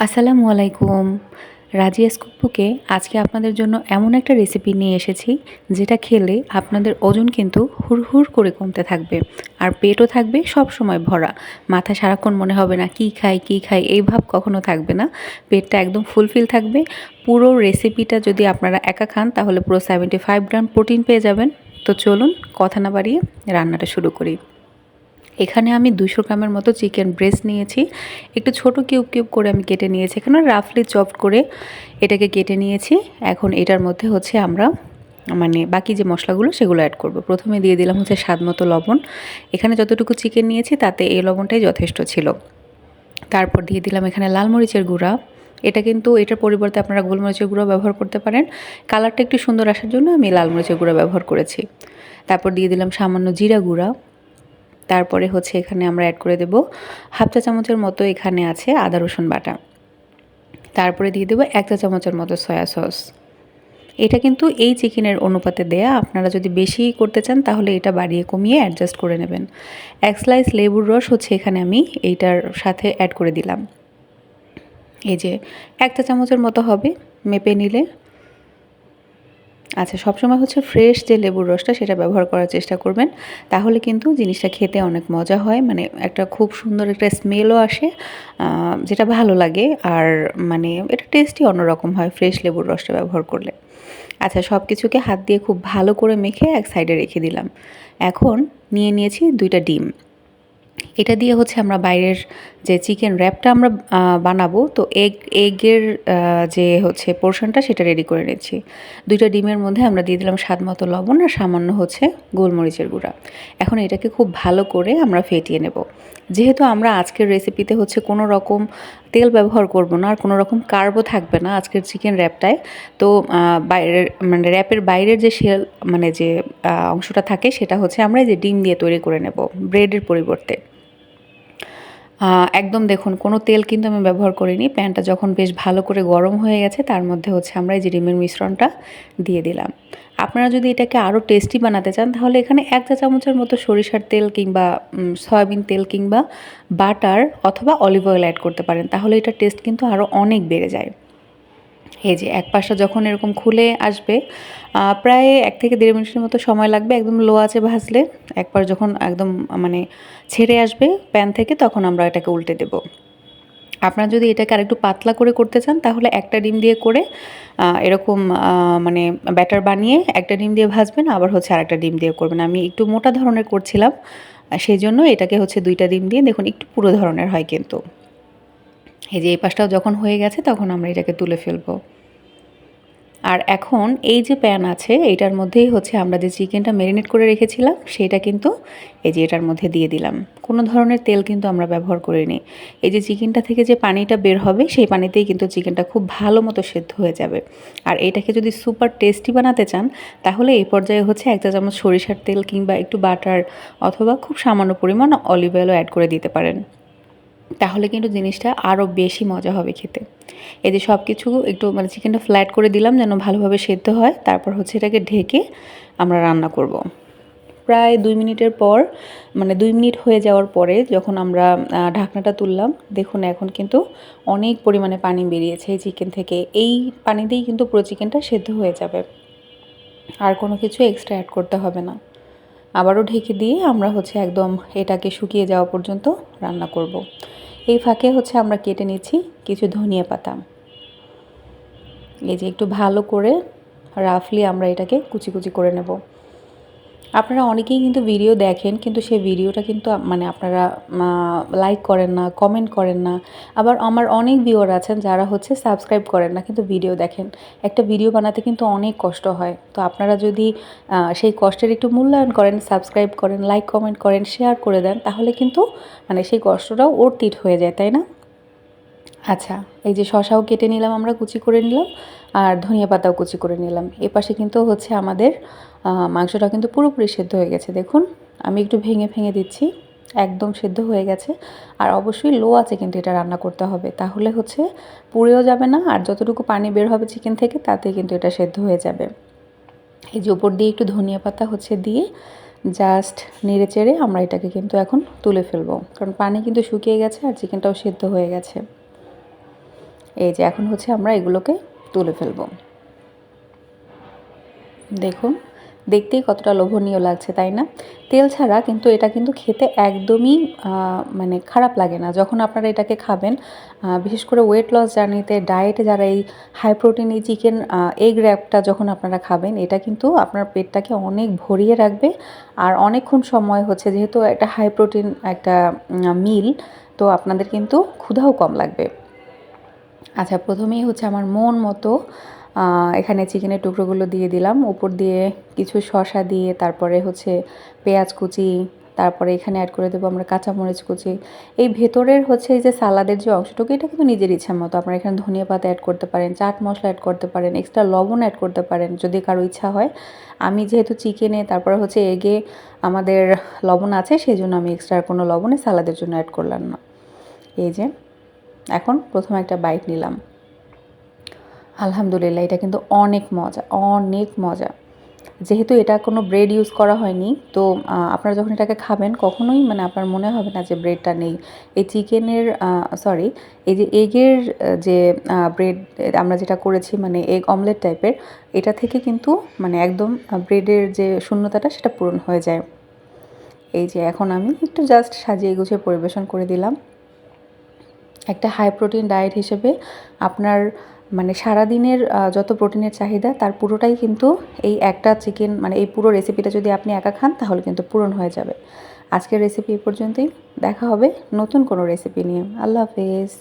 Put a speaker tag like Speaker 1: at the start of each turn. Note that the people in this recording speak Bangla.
Speaker 1: আসসালামু আলাইকুম। রাজিয়াস কুকবুকে আজকে আপনাদের জন্য এমন একটা রেসিপি নিয়ে এসেছি, যেটা খেলে আপনাদের ওজন কিন্তু হুড়হুড় করে কমতে থাকবে। আর পেটও থাকবে সবসময় ভরা। মাথা সারাক্ষণ মনে হবে না কী খাই, কী খাই এই ভাব কখনো থাকবে না। পেটটা একদম ফুলফিল থাকবে। পুরো রেসিপিটা যদি আপনারা একা খান তাহলে পুরো 75 গ্রাম প্রোটিন পেয়ে যাবেন। তো চলুন কথা না বাড়িয়ে রান্নাটা শুরু করি। এখানে আমি 200 গ্রামের মতো চিকেন ব্রেস্ট নিয়েছি। একটু ছোট কিউব কিউব করে আমি কেটে নিয়েছি। এখানে রাফলি চপড করে এটাকে কেটে নিয়েছি। এখন এটার মধ্যে হচ্ছে আমরা বাকি যে মশলাগুলো সেগুলো অ্যাড করব। প্রথমে দিয়ে দিলাম হচ্ছে স্বাদ মতো লবণ। এখানে যতটুকু চিকেন নিয়েছি তাতে এই লবণটাই যথেষ্ট ছিল। তারপর দিয়ে দিলাম এখানে লাল মরিচের গুঁড়া। এটা কিন্তু এটার পরিবর্তে আপনারা গোলমরিচের গুঁড়ো ব্যবহার করতে পারেন। কালারটা একটু সুন্দর আসার জন্য আমি লাল মরিচের গুঁড়া ব্যবহার করেছি। তারপর দিয়ে দিলাম সামান্য জিরা গুঁড়া। তারপরে হচ্ছে এখানে আমরা অ্যাড করে দেব হাফ চা চামচের মতো এখানে আছে আদা রসুন বাটা। তারপরে দিয়ে দেবো 1 চা চামচের মতো সয়া সস। এটা কিন্তু এই চিকেনের অনুপাতে দেয়া। আপনারা যদি বেশি করতে চান তাহলে এটা বাড়িয়ে কমিয়ে অ্যাডজাস্ট করে নেবেন। 1 স্লাইস লেবুর রস হচ্ছে এখানে আমি এইটার সাথে অ্যাড করে দিলাম। এই যে 1 চা চামচের মতো হবে, মেপে নিলে। আচ্ছা, সবসময় হচ্ছে ফ্রেশ যে লেবুর রসটা সেটা ব্যবহার করার চেষ্টা করবেন। তাহলে কিন্তু জিনিসটা খেতে অনেক মজা হয়। একটা খুব সুন্দর একটা স্মেলও আসে, যেটা ভালো লাগে। আর এটা টেস্টই অন্যরকম হয় ফ্রেশ লেবুর রসটা ব্যবহার করলে। আচ্ছা, সব কিছুকে হাত দিয়ে খুব ভালো করে মেখে এক সাইডে রেখে দিলাম। এখন নিয়েছি 2টা ডিম। এটা দিয়ে হচ্ছে আমরা বাইরের যে চিকেন র্যাপটা আমরা বানাবো, তো এগের যে হচ্ছে পোর্শনটা সেটা রেডি করে নিচ্ছি। 2টা ডিমের মধ্যে আমরা দিয়ে দিলাম স্বাদ মতো লবণ আর সামান্য হচ্ছে গোলমরিচের গুঁড়া। এখন এটাকে খুব ভালো করে আমরা ফেটিয়ে নেব। যেহেতু আমরা আজকের রেসিপিতে হচ্ছে কোনো রকম তেল ব্যবহার করব না আর কোনো রকম কার্বও থাকবে না আজকের চিকেন র্যাপটায়, তো বাইরের র্যাপের বাইরের যে যে অংশটা থাকে সেটা হচ্ছে আমরা এই যে ডিম দিয়ে তৈরি করে নেব ব্রেডের পরিবর্তে। একদম দেখুন, কোনো তেল কিন্তু আমি ব্যবহার করিনি। প্যানটা যখন বেশ ভালো করে গরম হয়ে গেছে তার মধ্যে হচ্ছে আমরা এই যে ডিমের মিশ্রণটা দিয়ে দিলাম। আপনারা যদি এটাকে আরও টেস্টি বানাতে চান তাহলে এখানে 1 চা চামচের মতো সরিষার তেল কিংবা সয়াবিন তেল কিংবা বাটার অথবা অলিভ অয়েল অ্যাড করতে পারেন। তাহলে এটার টেস্ট কিন্তু আরও অনেক বেড়ে যায়। এই যে এক পাশটা যখন এরকম খুলে আসবে, প্রায় 1 থেকে 1.5 মিনিটের মতো সময় লাগবে একদম লো আঁচে ভাজলে। এক পাশ যখন একদম ছেড়ে আসবে প্যান থেকে তখন আমরা এটাকে উল্টে দেব। আপনারা যদি এটাকে আরেকটু পাতলা করে করতে চান তাহলে একটা ডিম দিয়ে করে এরকম ব্যাটার বানিয়ে একটা ডিম দিয়ে ভাজবেন, আবার হচ্ছে আরেকটা ডিম দিয়ে করবেন। আমি একটু মোটা ধরনের করছিলাম, সেজন্য এটাকে হচ্ছে 2টা ডিম দিয়ে দেখুন একটু পুরো ধরনের হয় কিন্তু। এই যে এই পাশটাও যখন হয়ে গেছে তখন আমরা এটাকে তুলে ফেলবো। আর এখন এই যে প্যান আছে এইটার মধ্যেই হচ্ছে আমরা যে চিকেনটা ম্যারিনেট করে রেখেছিলাম সেটা কিন্তু এই যে এটার মধ্যে দিয়ে দিলাম। কোনো ধরনের তেল কিন্তু আমরা ব্যবহার করিনি। এই যে চিকেনটা থেকে যে পানিটা বের হবে সেই পানিতেই কিন্তু চিকেনটা খুব ভালো মতো সেদ্ধ হয়ে যাবে। আর এটাকে যদি সুপার টেস্টি বানাতে চান তাহলে এই পর্যায়ে হচ্ছে 1 চা চামচ সরিষার তেল কিংবা একটু বাটার অথবা খুব সামান্য পরিমাণ অলিভ অয়েলও অ্যাড করে দিতে পারেন। তাহলে কিন্তু জিনিসটা আরও বেশি মজা হবে খেতে। এই যে সব কিছু একটু চিকেনটা ফ্ল্যাট করে দিলাম যেন ভালোভাবে সেদ্ধ হয়। তারপর হচ্ছে এটাকে ঢেকে আমরা রান্না করব। প্রায় 2 মিনিটের পর 2 মিনিট হয়ে যাওয়ার পরে যখন আমরা ঢাকনাটা তুললাম, দেখুন এখন কিন্তু অনেক পরিমাণে পানি বেরিয়েছে এই চিকেন থেকে। এই পানি দিয়েই কিন্তু পুরো চিকেনটা সেদ্ধ হয়ে যাবে, আর কোনো কিছু এক্সট্রা অ্যাড করতে হবে না। আবারও ঢেকে দিয়ে আমরা হচ্ছে একদম এটাকে শুকিয়ে যাওয়া পর্যন্ত রান্না করব। এই ফাঁকে হচ্ছে আমরা কেটে নিচ্ছি কিছু ধনিয়া পাতা। এই যে একটু ভালো করে রাফলি আমরা এটাকে কুচি কুচি করে নেব। আপনারা অনেকেই কিন্তু ভিডিও দেখেন, কিন্তু সেই ভিডিওটা কিন্তু আপনারা লাইক করেন না, কমেন্ট করেন না। আবার আমার অনেক ভিউয়ার আছেন যারা হচ্ছে সাবস্ক্রাইব করেন না কিন্তু ভিডিও দেখেন। একটা ভিডিও বানাতে কিন্তু অনেক কষ্ট হয়। তো আপনারা যদি সেই কষ্টের একটু মূল্যায়ন করেন, সাবস্ক্রাইব করেন, লাইক কমেন্ট করেন, শেয়ার করে দেন, তাহলে কিন্তু সেই কষ্টটাও অর্থিত হয়ে যায়, তাই না? আচ্ছা, এই যে শসাও কেটে নিলাম, আমরা কুচি করে নিলাম, আর ধনিয়া পাতাও কুচি করে নিলাম। এপাশে কিন্তু হচ্ছে আমাদের মাংসটা কিন্তু পুরোপুরি সেদ্ধ হয়ে গেছে। দেখুন আমি একটু ভেঙে ভেঙে দিচ্ছি, একদম সেদ্ধ হয়ে গেছে। আর অবশ্যই লো আছে কিন্তু এটা রান্না করতে হবে, তাহলে হচ্ছে পুড়েও যাবে না, আর যতটুকু পানি বের হবে চিকেন থেকে তাতে কিন্তু এটা সেদ্ধ হয়ে যাবে। এই যে উপর দিয়ে একটু ধনিয়া পাতা হচ্ছে দিয়ে জাস্ট নেড়ে চেড়ে আমরা এটাকে কিন্তু এখন তুলে ফেলবো, কারণ পানি কিন্তু শুকিয়ে গেছে আর চিকেনটাও সেদ্ধ হয়ে গেছে। এই যে এখন হচ্ছে আমরা এগুলোকে তুলে ফেলবো। দেখুন দেখতেই কতটা লোভনীয় লাগছে, তাই না? তেল ছাড়া কিন্তু এটা কিন্তু খেতে একদমই মানে খারাপ লাগে না। যখন আপনারা এটাকে খাবেন, বিশেষ করে ওয়েট লস জার্নিতে, ডায়েটে যারা এই হাই প্রোটিন এই চিকেন এগ র্যাপটা যখন আপনারা খাবেন, এটা কিন্তু আপনার পেটটাকে অনেক ভরিয়ে রাখবে। আর অনেকক্ষণ সময় হচ্ছে, যেহেতু একটা হাই প্রোটিন একটা মিল, তো আপনাদের কিন্তু ক্ষুধাও কম লাগবে। আচ্ছা, প্রথমেই হচ্ছে আমার মন মতো এখানে চিকেনের টুকরোগুলো দিয়ে দিলাম, উপর দিয়ে কিছু শসা দিয়ে, তারপরে হচ্ছে পেঁয়াজ কুচি, তারপরে এখানে অ্যাড করে দেবো আমরা কাঁচামরিচ কুচি। এই ভেতরের হচ্ছে এই যে সালাদের যে অংশটুকু, এটা কিন্তু নিজের ইচ্ছা মতো আপনারা এখানে ধনিয়া পাতা অ্যাড করতে পারেন, চাট মশলা অ্যাড করতে পারেন, এক্সট্রা লবণ অ্যাড করতে পারেন যদি কারো ইচ্ছা হয়। আমি যেহেতু চিকেনে তারপরে হচ্ছে এগে আমাদের লবণ আছে, সেই জন্য আমি এক্সট্রা কোনো লবণে সালাদের জন্য অ্যাড করলাম না। এই যে এখন প্রথমে একটা বাইট নিলাম। আলহামদুলিল্লাহ, এটা কিন্তু অনেক মজা, অনেক মজা। যেহেতু এটা কোনো ব্রেড ইউজ করা হয়নি, তো আপনারা যখন এটাকে খাবেন কখনোই মানে আপনার মনে হবে না যে ব্রেডটা নেই। এই চিকেনের সরি, এই যে এগের যে ব্রেড আমরা যেটা করেছি, মানে এগ অমলেট টাইপের, এটা থেকে কিন্তু মানে একদম ব্রেডের যে শূন্যতাটা সেটা পূরণ হয়ে যায়। এই যে এখন আমি একটু জাস্ট সাজিয়ে গুছিয়ে পরিবেশন করে দিলাম। একটা হাই প্রোটিন ডায়েট হিসেবে আপনার মানে সারাদিনের যত প্রোটিনের চাহিদা, তার পুরোটাই কিন্তু এই একটা চিকেন, মানে এই পুরো রেসিপিটা যদি আপনি একা খান তাহলে কিন্তু পূরণ হয়ে যাবে। আজকের রেসিপি এই পর্যন্তই। দেখা হবে নতুন কোনো রেসিপি নিয়ে। আল্লাহ হাফেজ।